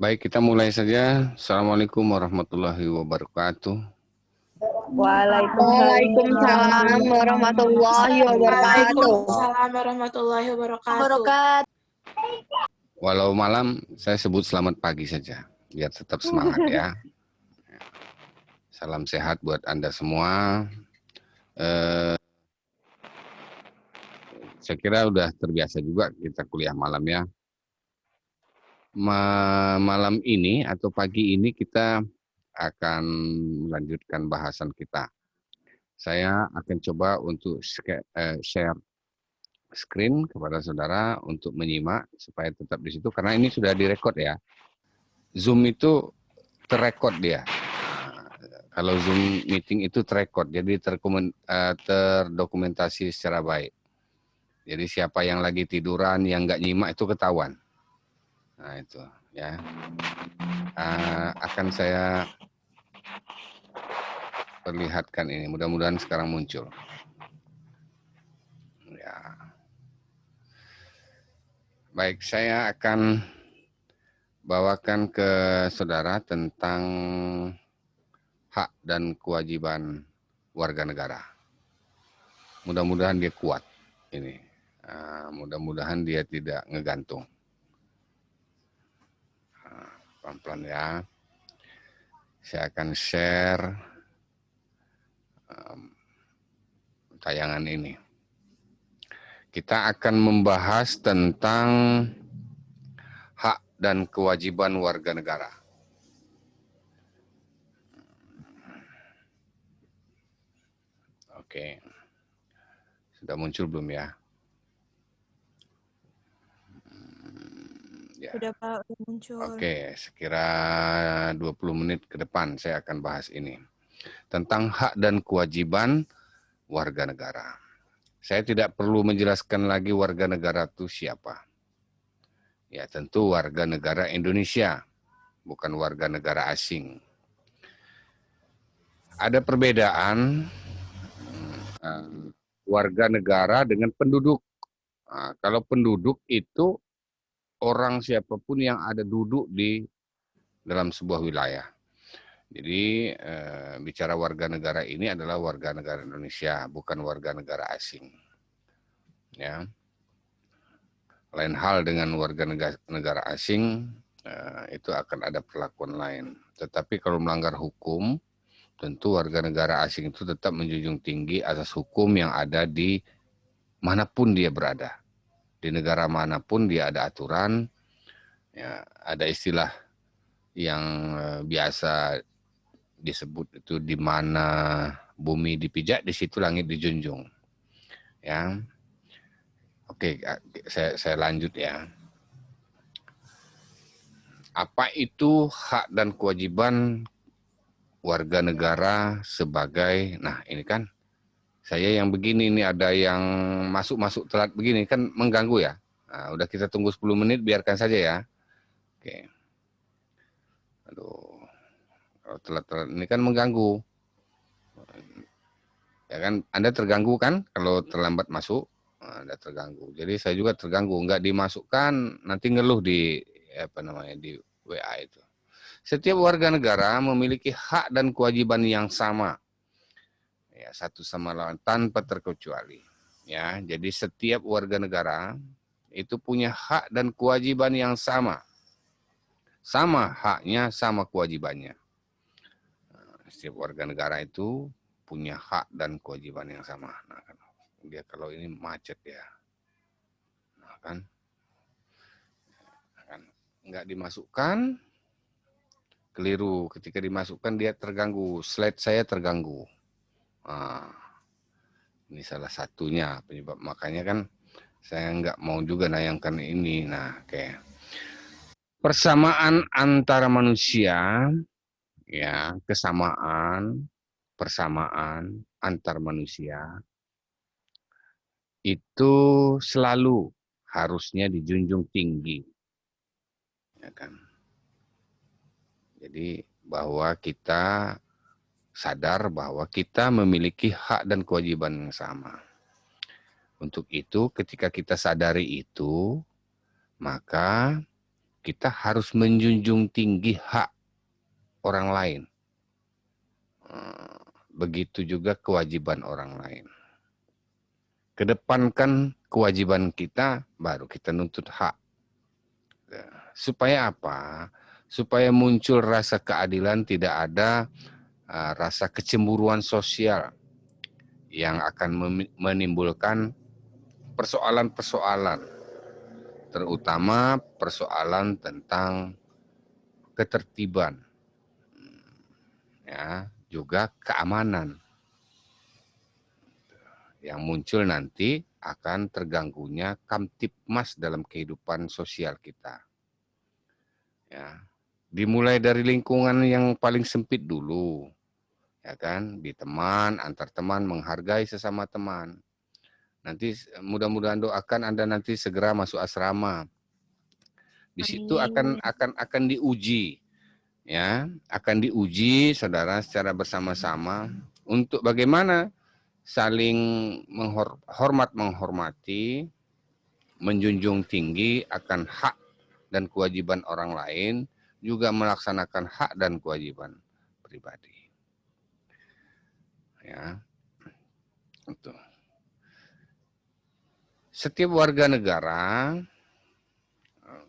Baik, kita mulai saja. Assalamualaikum warahmatullahi wabarakatuh. Waalaikumsalam warahmatullahi wabarakatuh. Waalaikumsalam warahmatullahi wabarakatuh. Walau malam, saya sebut selamat pagi saja, biar tetap semangat ya. Salam sehat buat Anda semua. Saya kira udah terbiasa juga kita kuliah malam ya. Malam ini atau pagi ini kita akan melanjutkan bahasan kita. Saya akan coba untuk share screen kepada saudara untuk menyimak supaya tetap di situ karena ini sudah direkod ya. Zoom itu terrekod dia. Kalau Zoom meeting itu terrekod, jadi terdokumentasi secara baik. Jadi siapa yang lagi tiduran, yang nggak nyimak itu ketahuan. Nah itu ya. Akan saya perlihatkan ini. Mudah-mudahan sekarang muncul. Ya. Baik, saya akan bawakan ke saudara tentang hak dan kewajiban warga negara. Mudah-mudahan dia kuat ini. Mudah-mudahan dia tidak ngegantung. Pelan-pelan ya. Saya akan share tayangan ini. Kita akan membahas tentang hak dan kewajiban warga negara. Oke. Sudah muncul belum ya? Ya. Sudah Pak, sudah muncul. Oke, sekira 20 menit ke depan saya akan bahas ini. Tentang hak dan kewajiban warga negara. Saya tidak perlu menjelaskan lagi warga negara itu siapa. Ya tentu warga negara Indonesia, bukan warga negara asing. Ada perbedaan warga negara dengan penduduk. Kalau penduduk itu orang siapapun yang ada duduk di dalam sebuah wilayah. Jadi bicara warga negara ini adalah warga negara Indonesia, bukan warga negara asing. Ya. Lain hal dengan warga negara asing, itu akan ada perlakuan lain. Tetapi kalau melanggar hukum, tentu warga negara asing itu tetap menjunjung tinggi asas hukum yang ada di manapun dia berada. Di negara manapun dia ada aturan, ya, ada istilah yang biasa disebut itu di mana bumi dipijak, di situ langit dijunjung. Ya. Oke, saya lanjut ya. Apa itu hak dan kewajiban warga negara sebagai, nah ini kan saya yang begini, ini ada yang masuk telat begini kan mengganggu ya. Nah, udah kita tunggu 10 menit, biarkan saja ya. Oke. Aduh, kalau telat-telat ini kan mengganggu. Ya kan, Anda terganggu kan kalau terlambat masuk? Anda terganggu. Jadi saya juga terganggu, nggak dimasukkan nanti ngeluh di di WA itu. Setiap warga negara memiliki hak dan kewajiban yang sama. Ya, satu sama lain tanpa terkecuali. Ya, jadi setiap warga negara itu punya hak dan kewajiban yang sama. Sama haknya, sama kewajibannya. Setiap warga negara itu punya hak dan kewajiban yang sama. Nah, kan, dia kalau ini macet ya, nah, kan nggak dimasukkan, keliru. Ketika dimasukkan dia terganggu, slide saya terganggu. Nah, ini salah satunya penyebab, makanya kan saya nggak mau juga nayangkan ini. Nah, oke. Persamaan antara manusia, ya, persamaan antar manusia itu selalu harusnya dijunjung tinggi, ya kan. Jadi bahwa kita sadar bahwa kita memiliki hak dan kewajiban yang sama. Untuk itu ketika kita sadari itu, maka kita harus menjunjung tinggi hak orang lain. Begitu juga kewajiban orang lain. Kedepankan kewajiban kita, baru kita nuntut hak. Supaya apa? Supaya muncul rasa keadilan, tidak ada rasa kecemburuan sosial yang akan menimbulkan persoalan-persoalan, terutama persoalan tentang ketertiban, ya, juga keamanan. Yang muncul nanti akan terganggunya kamtipmas dalam kehidupan sosial kita. Ya, dimulai dari lingkungan yang paling sempit dulu, ya kan, di teman, antar teman, menghargai sesama teman. Nanti mudah-mudahan doakan Anda nanti segera masuk asrama. Di situ akan diuji, ya, akan diuji saudara secara bersama-sama untuk bagaimana saling menghormati, menjunjung tinggi akan hak dan kewajiban orang lain, juga melaksanakan hak dan kewajiban pribadi. Ya, itu. Setiap warga negara,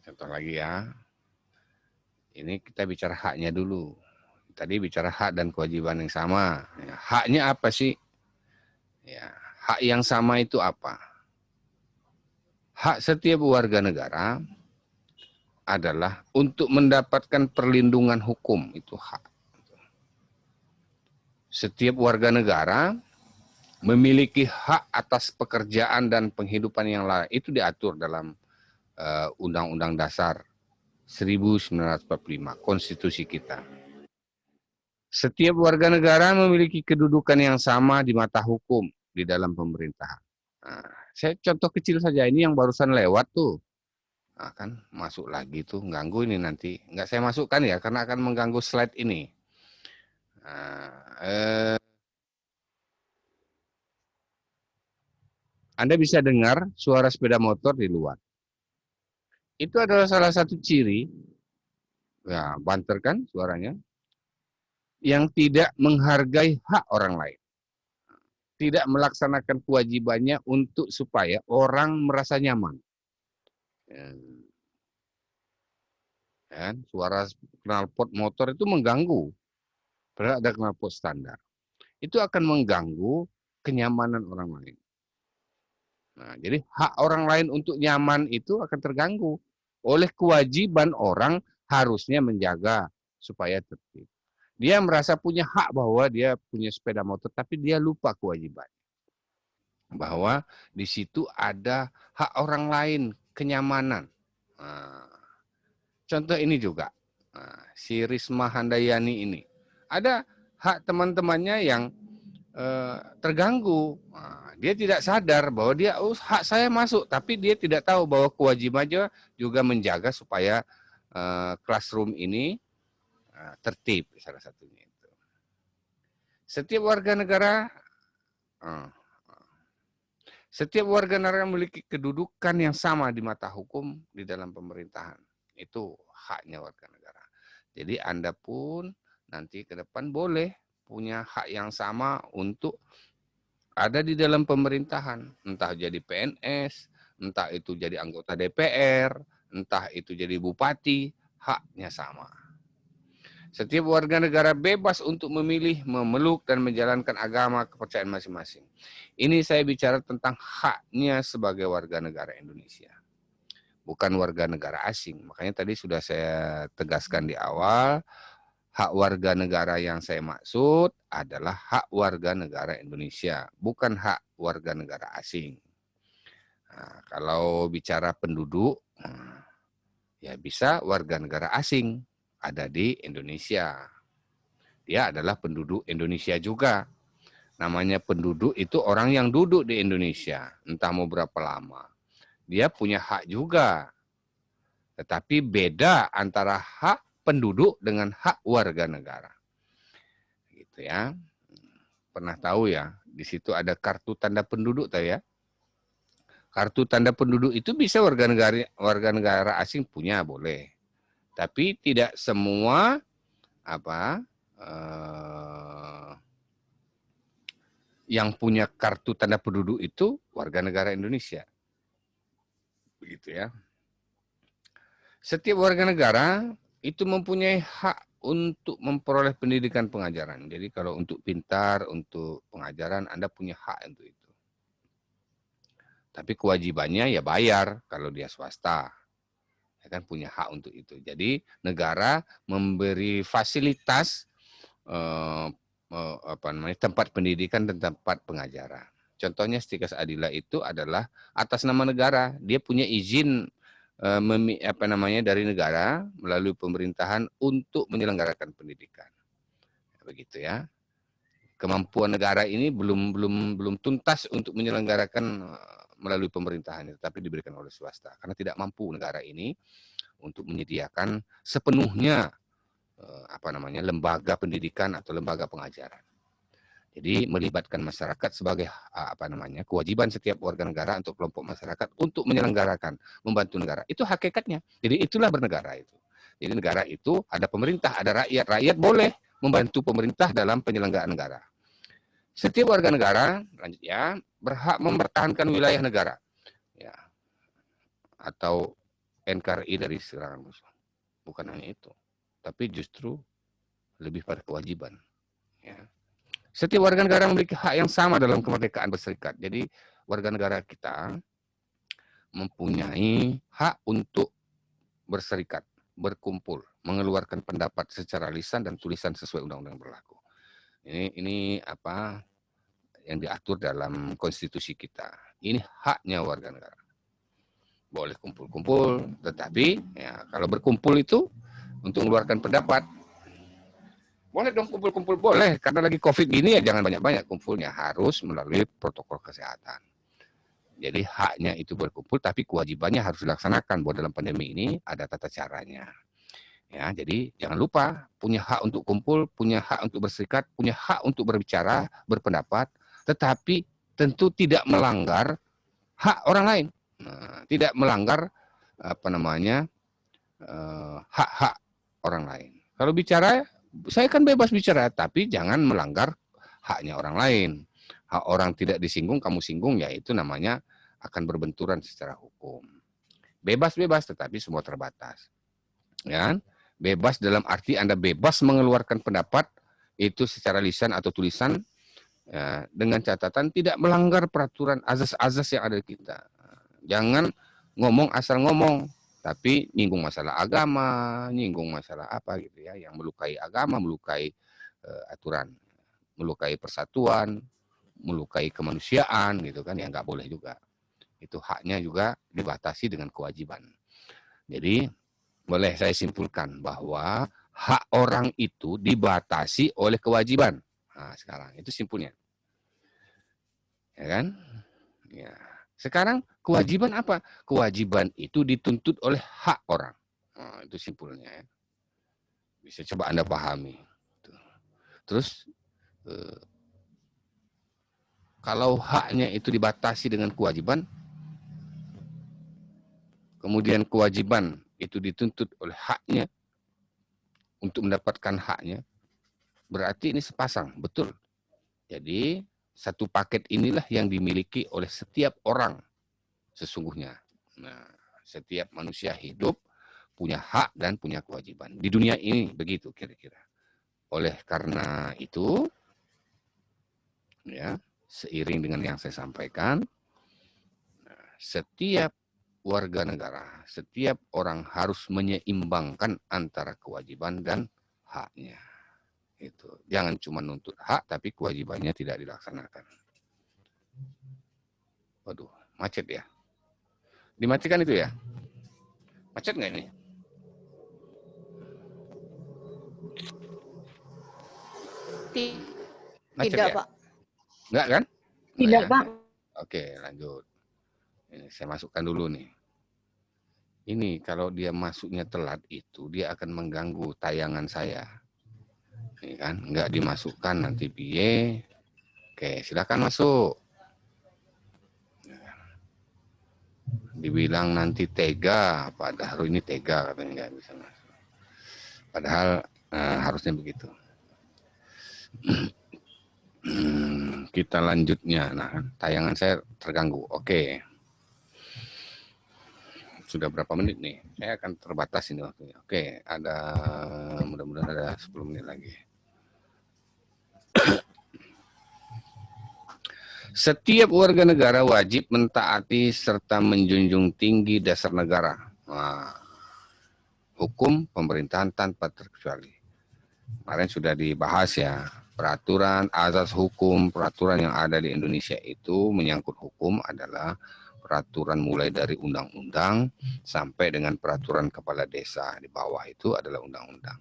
contoh lagi ya, ini kita bicara haknya dulu. Tadi bicara hak dan kewajiban yang sama. Ya, haknya apa sih? Ya, hak yang sama itu apa? Hak setiap warga negara adalah untuk mendapatkan perlindungan hukum, itu hak. Setiap warga negara memiliki hak atas pekerjaan dan penghidupan yang layak. Itu diatur dalam Undang-Undang Dasar 1945, konstitusi kita. Setiap warga negara memiliki kedudukan yang sama di mata hukum di dalam pemerintahan. Nah, saya contoh kecil saja, ini yang barusan lewat tuh. Nah, kan masuk lagi tuh, ganggu ini nanti. Nggak saya masukkan ya, karena akan mengganggu slide ini. Nah, Anda bisa dengar suara sepeda motor di luar. Itu adalah salah satu ciri, ya banter kan suaranya, yang tidak menghargai hak orang lain. Tidak melaksanakan kewajibannya untuk supaya orang merasa nyaman. Dan suara knalpot motor itu mengganggu. Padahal ada knalpot standar. Itu akan mengganggu kenyamanan orang lain. Nah, jadi hak orang lain untuk nyaman itu akan terganggu oleh kewajiban orang harusnya menjaga supaya tertib. Dia merasa punya hak bahwa dia punya sepeda motor, tapi dia lupa kewajiban. Bahwa di situ ada hak orang lain, kenyamanan. Nah, contoh ini juga, si Risma Handayani ini. Ada hak teman-temannya yang terganggu. Nah, dia tidak sadar bahwa dia, hak saya masuk, tapi dia tidak tahu bahwa kewajibannya juga menjaga supaya classroom ini tertib, salah satunya itu. Setiap warga negara memiliki kedudukan yang sama di mata hukum di dalam pemerintahan. Itu haknya warga negara. Jadi Anda pun nanti ke depan boleh punya hak yang sama untuk ada di dalam pemerintahan. Entah jadi PNS, entah itu jadi anggota DPR, entah itu jadi bupati, haknya sama. Setiap warga negara bebas untuk memilih, memeluk, dan menjalankan agama kepercayaan masing-masing. Ini saya bicara tentang haknya sebagai warga negara Indonesia. Bukan warga negara asing. Makanya tadi sudah saya tegaskan di awal, hak warga negara yang saya maksud adalah hak warga negara Indonesia, bukan hak warga negara asing. Nah, kalau bicara penduduk, ya bisa warga negara asing ada di Indonesia. Dia adalah penduduk Indonesia juga. Namanya penduduk itu orang yang duduk di Indonesia, entah mau berapa lama. Dia punya hak juga. Tetapi beda antara hak penduduk dengan hak warga negara. Gitu ya. Pernah tahu ya, di situ ada kartu tanda penduduk tahu ya. Kartu tanda penduduk itu bisa warga negara asing punya, boleh. Tapi tidak semua yang punya kartu tanda penduduk itu warga negara Indonesia. Begitu ya. Setiap warga negara itu mempunyai hak untuk memperoleh pendidikan pengajaran. Jadi kalau untuk pintar, untuk pengajaran, Anda punya hak untuk itu. Tapi kewajibannya ya bayar kalau dia swasta. Ya kan punya hak untuk itu. Jadi negara memberi fasilitas tempat pendidikan dan tempat pengajaran. Contohnya Stikas Adila itu adalah atas nama negara. Dia punya izin dari negara melalui pemerintahan untuk menyelenggarakan pendidikan. Begitu ya. Kemampuan negara ini belum tuntas untuk menyelenggarakan melalui pemerintahan, tetapi diberikan oleh swasta karena tidak mampu negara ini untuk menyediakan sepenuhnya lembaga pendidikan atau lembaga pengajaran. Jadi melibatkan masyarakat sebagai kewajiban setiap warga negara untuk kelompok masyarakat untuk menyelenggarakan, membantu negara. Itu hakikatnya. Jadi itulah bernegara itu. Jadi negara itu ada pemerintah, ada rakyat. Rakyat boleh membantu pemerintah dalam penyelenggaraan negara. Setiap warga negara lanjutnya berhak mempertahankan wilayah negara, ya, atau NKRI dari serangan musuh. Bukan hanya itu, tapi justru lebih pada kewajiban. Ya. Setiap warga negara memiliki hak yang sama dalam kemerdekaan berserikat. Jadi warga negara kita mempunyai hak untuk berserikat, berkumpul, mengeluarkan pendapat secara lisan dan tulisan sesuai undang-undang berlaku. Ini apa yang diatur dalam konstitusi kita. Ini haknya warga negara. Boleh kumpul-kumpul, tetapi ya kalau berkumpul itu untuk mengeluarkan pendapat, boleh dong kumpul-kumpul, boleh. Karena lagi COVID gini ya jangan banyak-banyak kumpulnya, harus melalui protokol kesehatan. Jadi haknya itu berkumpul, tapi kewajibannya harus dilaksanakan. Bahwa dalam pandemi ini ada tata caranya. Ya, jadi jangan lupa punya hak untuk kumpul, punya hak untuk berserikat, punya hak untuk berbicara, berpendapat, tetapi tentu tidak melanggar hak orang lain. Nah, tidak melanggar hak-hak orang lain. Kalau bicara, saya kan bebas bicara, tapi jangan melanggar haknya orang lain. Hak orang tidak disinggung, kamu singgung, ya itu namanya akan berbenturan secara hukum. Bebas-bebas, tetapi semua terbatas. Ya, bebas dalam arti Anda bebas mengeluarkan pendapat itu secara lisan atau tulisan, ya, dengan catatan tidak melanggar peraturan azas-azas yang ada di kita. Jangan ngomong asal ngomong, tapi nyinggung masalah agama, nyinggung masalah apa gitu ya, yang melukai agama, melukai aturan, melukai persatuan, melukai kemanusiaan gitu kan, ya nggak boleh juga. Itu haknya juga dibatasi dengan kewajiban. Jadi boleh saya simpulkan bahwa hak orang itu dibatasi oleh kewajiban. Nah, sekarang itu simpulnya. Ya kan? Ya. Sekarang kewajiban apa? Kewajiban itu dituntut oleh hak orang. Nah, itu simpulnya. Ya. Bisa coba Anda pahami. Terus kalau haknya itu dibatasi dengan kewajiban, kemudian kewajiban itu dituntut oleh haknya untuk mendapatkan haknya, berarti ini sepasang, betul. Jadi satu paket inilah yang dimiliki oleh setiap orang sesungguhnya. Nah, setiap manusia hidup punya hak dan punya kewajiban. Di dunia ini begitu kira-kira. Oleh karena itu, ya, seiring dengan yang saya sampaikan, setiap warga negara, setiap orang harus menyeimbangkan antara kewajiban dan haknya. Itu. Jangan cuma nuntut hak, tapi kewajibannya tidak dilaksanakan. Waduh, macet ya. Dimatikan itu ya? Macet nggak ini? Macet Tidak, ya? Pak. Enggak kan? Tidak, ya? Pak. Oke, lanjut. Ini saya masukkan dulu nih. Ini kalau dia masuknya telat itu, dia akan mengganggu tayangan saya. Ini kan, nggak dimasukkan nanti piye. Oke, silakan masuk. Dibilang nanti tega, padahal ini tega katanya nggak bisa masuk. Padahal harusnya begitu. Kita lanjutnya. Nah, tayangan saya terganggu. Oke. Sudah berapa menit nih? Saya akan terbatas ini waktunya. Oke, ada mudah-mudahan ada 10 menit lagi. Setiap warga negara wajib mentaati serta menjunjung tinggi dasar negara. Nah, hukum pemerintahan tanpa terkecuali. Kemarin sudah dibahas ya, peraturan, asas hukum, peraturan yang ada di Indonesia itu menyangkut hukum adalah peraturan mulai dari undang-undang sampai dengan peraturan kepala desa. Di bawah itu adalah undang-undang.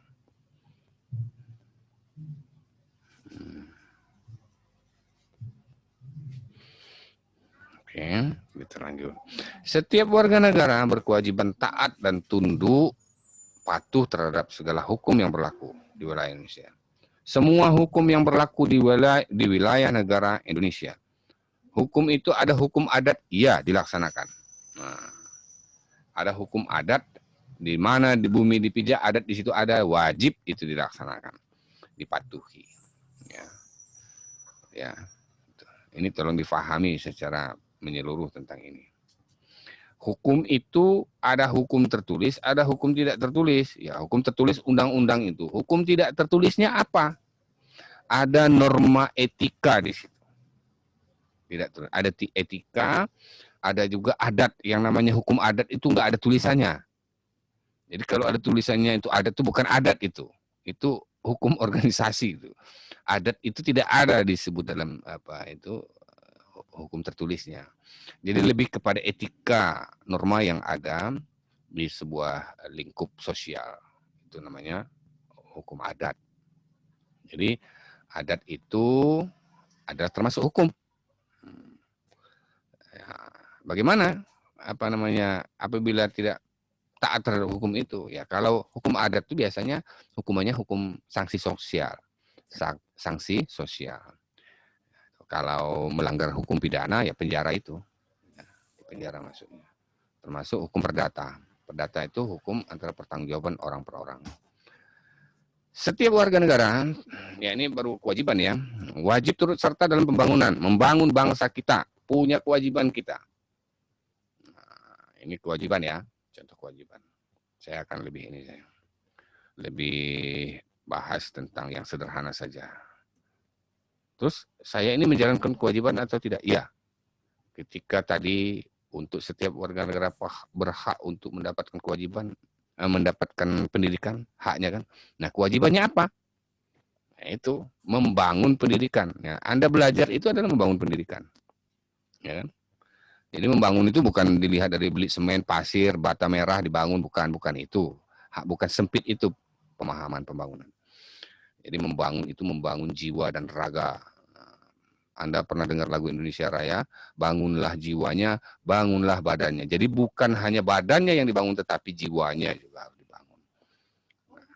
Oke, kita lanjut. Setiap warga negara berkewajiban taat dan tunduk patuh terhadap segala hukum yang berlaku di wilayah Indonesia. Semua hukum yang berlaku di wilayah negara Indonesia. Hukum itu ada hukum adat, iya dilaksanakan. Nah, ada hukum adat di mana di bumi dipijak adat di situ ada, wajib itu dilaksanakan, dipatuhi. Ya, ini tolong difahami secara menyeluruh tentang ini. Hukum itu ada hukum tertulis, ada hukum tidak tertulis. Ya, hukum tertulis undang-undang itu. Hukum tidak tertulisnya apa? Ada norma etika di situ. Tidak tertulis. Ada etika, ada juga adat. Yang namanya hukum adat itu nggak ada tulisannya. Jadi kalau ada tulisannya itu adat itu bukan adat itu. Itu hukum organisasi itu. Adat itu tidak ada disebut dalam apa itu hukum tertulisnya. Jadi lebih kepada etika norma yang ada di sebuah lingkup sosial. Itu namanya hukum adat. Jadi adat itu adalah termasuk hukum. Ya, bagaimana apa namanya apabila tidak taat terhadap hukum itu? Ya kalau hukum adat itu biasanya hukumannya hukum sanksi sosial. Sanksi sosial. Kalau melanggar hukum pidana ya penjara itu. Penjara maksudnya. Termasuk hukum perdata. Perdata itu hukum antara pertanggungjawaban orang per orang. Setiap warga negara, ya ini baru kewajiban ya, wajib turut serta dalam pembangunan, membangun bangsa kita, punya kewajiban kita. Nah, ini kewajiban ya, contoh kewajiban. Saya akan lebih bahas tentang yang sederhana saja. Terus saya ini menjalankan kewajiban atau tidak? Iya. Ketika tadi untuk setiap warga negara berhak untuk mendapatkan kewajiban, mendapatkan pendidikan, haknya kan. Nah, kewajibannya apa? Nah, itu membangun pendidikan. Ya, Anda belajar itu adalah membangun pendidikan. Ya kan? Jadi membangun itu bukan dilihat dari beli semen, pasir, bata merah dibangun, bukan itu. Bukan sempit itu pemahaman pembangunan. Jadi membangun itu membangun jiwa dan raga. Anda pernah dengar lagu Indonesia Raya, bangunlah jiwanya, bangunlah badannya. Jadi bukan hanya badannya yang dibangun, tetapi jiwanya juga harus dibangun. Nah,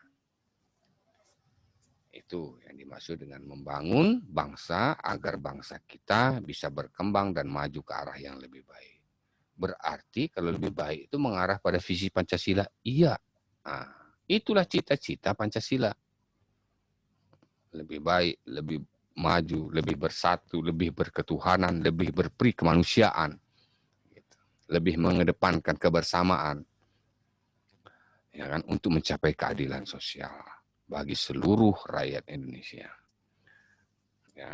itu yang dimaksud dengan membangun bangsa agar bangsa kita bisa berkembang dan maju ke arah yang lebih baik. Berarti kalau lebih baik itu mengarah pada visi Pancasila, iya. Nah, itulah cita-cita Pancasila. Lebih baik, lebih maju, lebih bersatu, lebih berketuhanan, lebih berperi kemanusiaan, lebih mengedepankan kebersamaan, ya kan, untuk mencapai keadilan sosial bagi seluruh rakyat Indonesia. Ya,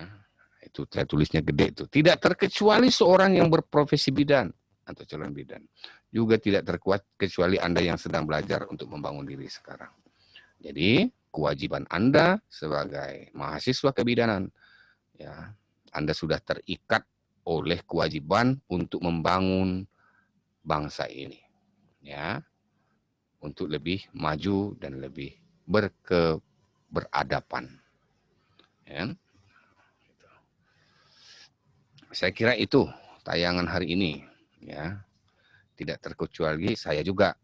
itu saya tulisnya gede itu. Tidak terkecuali seorang yang berprofesi bidan atau calon bidan, juga tidak terkecuali Anda yang sedang belajar untuk membangun diri sekarang. Jadi kewajiban Anda sebagai mahasiswa kebidanan, ya, Anda sudah terikat oleh kewajiban untuk membangun bangsa ini, ya, untuk lebih maju dan lebih beradaban. Ya. Saya kira itu tayangan hari ini, ya. Tidak terkecuali saya juga.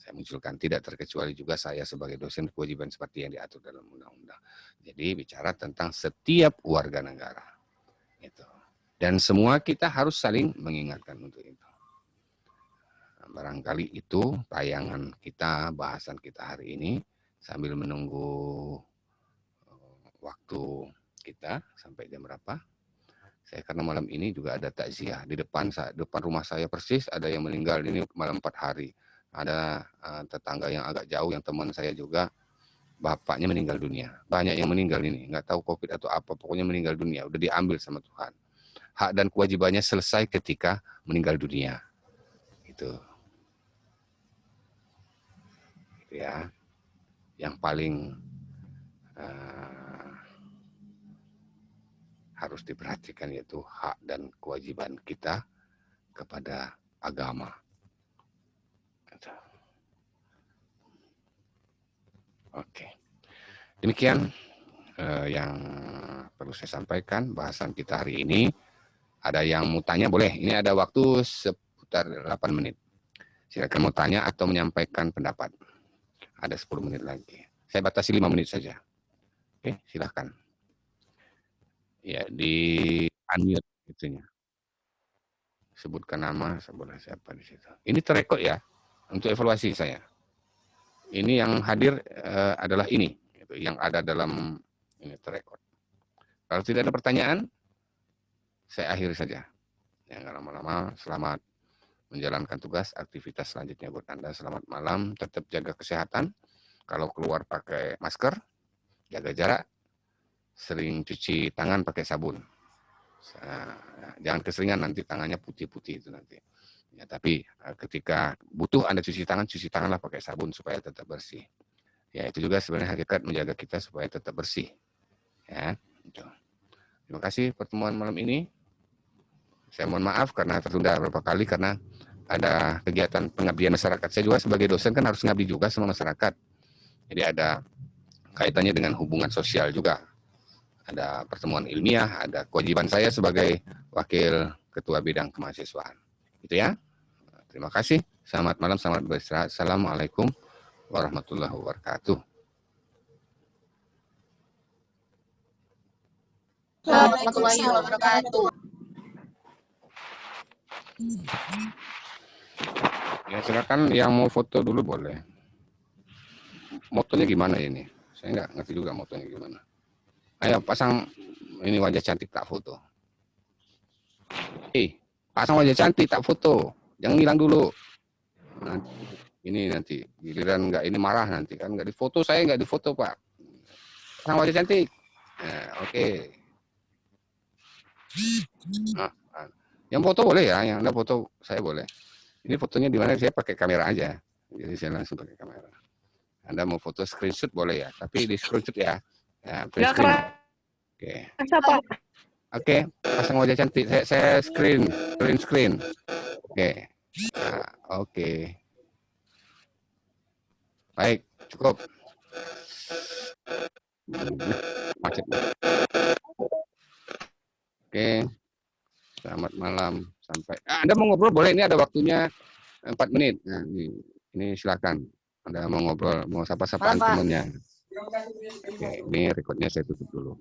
Saya munculkan tidak terkecuali juga saya sebagai dosen kewajiban seperti yang diatur dalam undang-undang. Jadi bicara tentang setiap warga negara. Itu. Dan semua kita harus saling mengingatkan untuk itu. Barangkali itu tayangan kita, bahasan kita hari ini. sambil menunggu waktu kita sampai jam berapa. Saya karena malam ini juga ada takziah di depan rumah saya persis ada yang meninggal ini malam 4 hari. Ada tetangga yang agak jauh yang teman saya juga bapaknya meninggal dunia. Banyak yang meninggal ini, nggak tahu COVID atau apa, pokoknya meninggal dunia, udah diambil sama Tuhan. Hak dan kewajibannya selesai ketika meninggal dunia. Itu ya. Yang paling harus diperhatikan yaitu hak dan kewajiban kita kepada agama. Oke. Demikian yang perlu saya sampaikan bahasan kita hari ini. Ada yang mau tanya boleh. Ini ada waktu seputar 8 menit. Silakan mau tanya atau menyampaikan pendapat. Ada 10 menit lagi. Saya batasi 5 menit saja. Oke, silakan. Ya, di unmute itunya. Sebutkan nama, sebutkan siapa di situ. Ini terekod ya, untuk evaluasi saya. Ini yang hadir adalah ini, yang ada dalam ini terekod. Kalau tidak ada pertanyaan, saya akhiri saja. Yang lama-lama, selamat menjalankan tugas, aktivitas selanjutnya buat Anda. Selamat malam, tetap jaga kesehatan. Kalau keluar pakai masker, jaga jarak, sering cuci tangan pakai sabun. Jangan keseringan nanti tangannya putih-putih itu nanti. Ya, tapi ketika butuh Anda cuci tanganlah pakai sabun supaya tetap bersih. Ya, itu juga sebenarnya hakikat menjaga kita supaya tetap bersih. Ya, itu. Terima kasih pertemuan malam ini. Saya mohon maaf karena tertunda beberapa kali karena ada kegiatan pengabdian masyarakat. Saya juga sebagai dosen kan harus ngabdi juga sama masyarakat. Jadi ada kaitannya dengan hubungan sosial juga. Ada pertemuan ilmiah, ada kewajiban saya sebagai wakil ketua bidang kemahasiswaan. Itu ya. Terima kasih. Selamat malam, selamat beristirahat. Assalamualaikum warahmatullahi wabarakatuh. Warahmatullahi wabarakatuh. Ya silakan yang mau foto dulu boleh. Motonya gimana ini? Saya nggak ngerti juga motonya gimana. Ayo pasang ini wajah cantik tak foto. Pasang wajah cantik tak foto. Jangan hilang dulu. Nanti, ini nanti giliran nggak ini marah nanti kan nggak difoto, saya nggak difoto Pak. Pasang wajah cantik. Nah, oke. Nah, yang foto boleh ya, yang Anda foto saya boleh. Ini fotonya di mana saya pakai kamera aja. Jadi saya langsung pakai kamera. Anda mau foto screenshot boleh ya, tapi di screenshot ya. Ya, Nggak keras. Oke. Pak. Oke, pasang wajah cantik. Saya screen. Oke. Nah, oke. Baik, cukup. Macet. Oke. Selamat malam. Sampai. Anda mau ngobrol boleh, ini ada waktunya 4 menit. Nah, ini silakan. Anda mau ngobrol, mau sapa-sapaan temannya. Oke, ini rekodnya saya tutup dulu.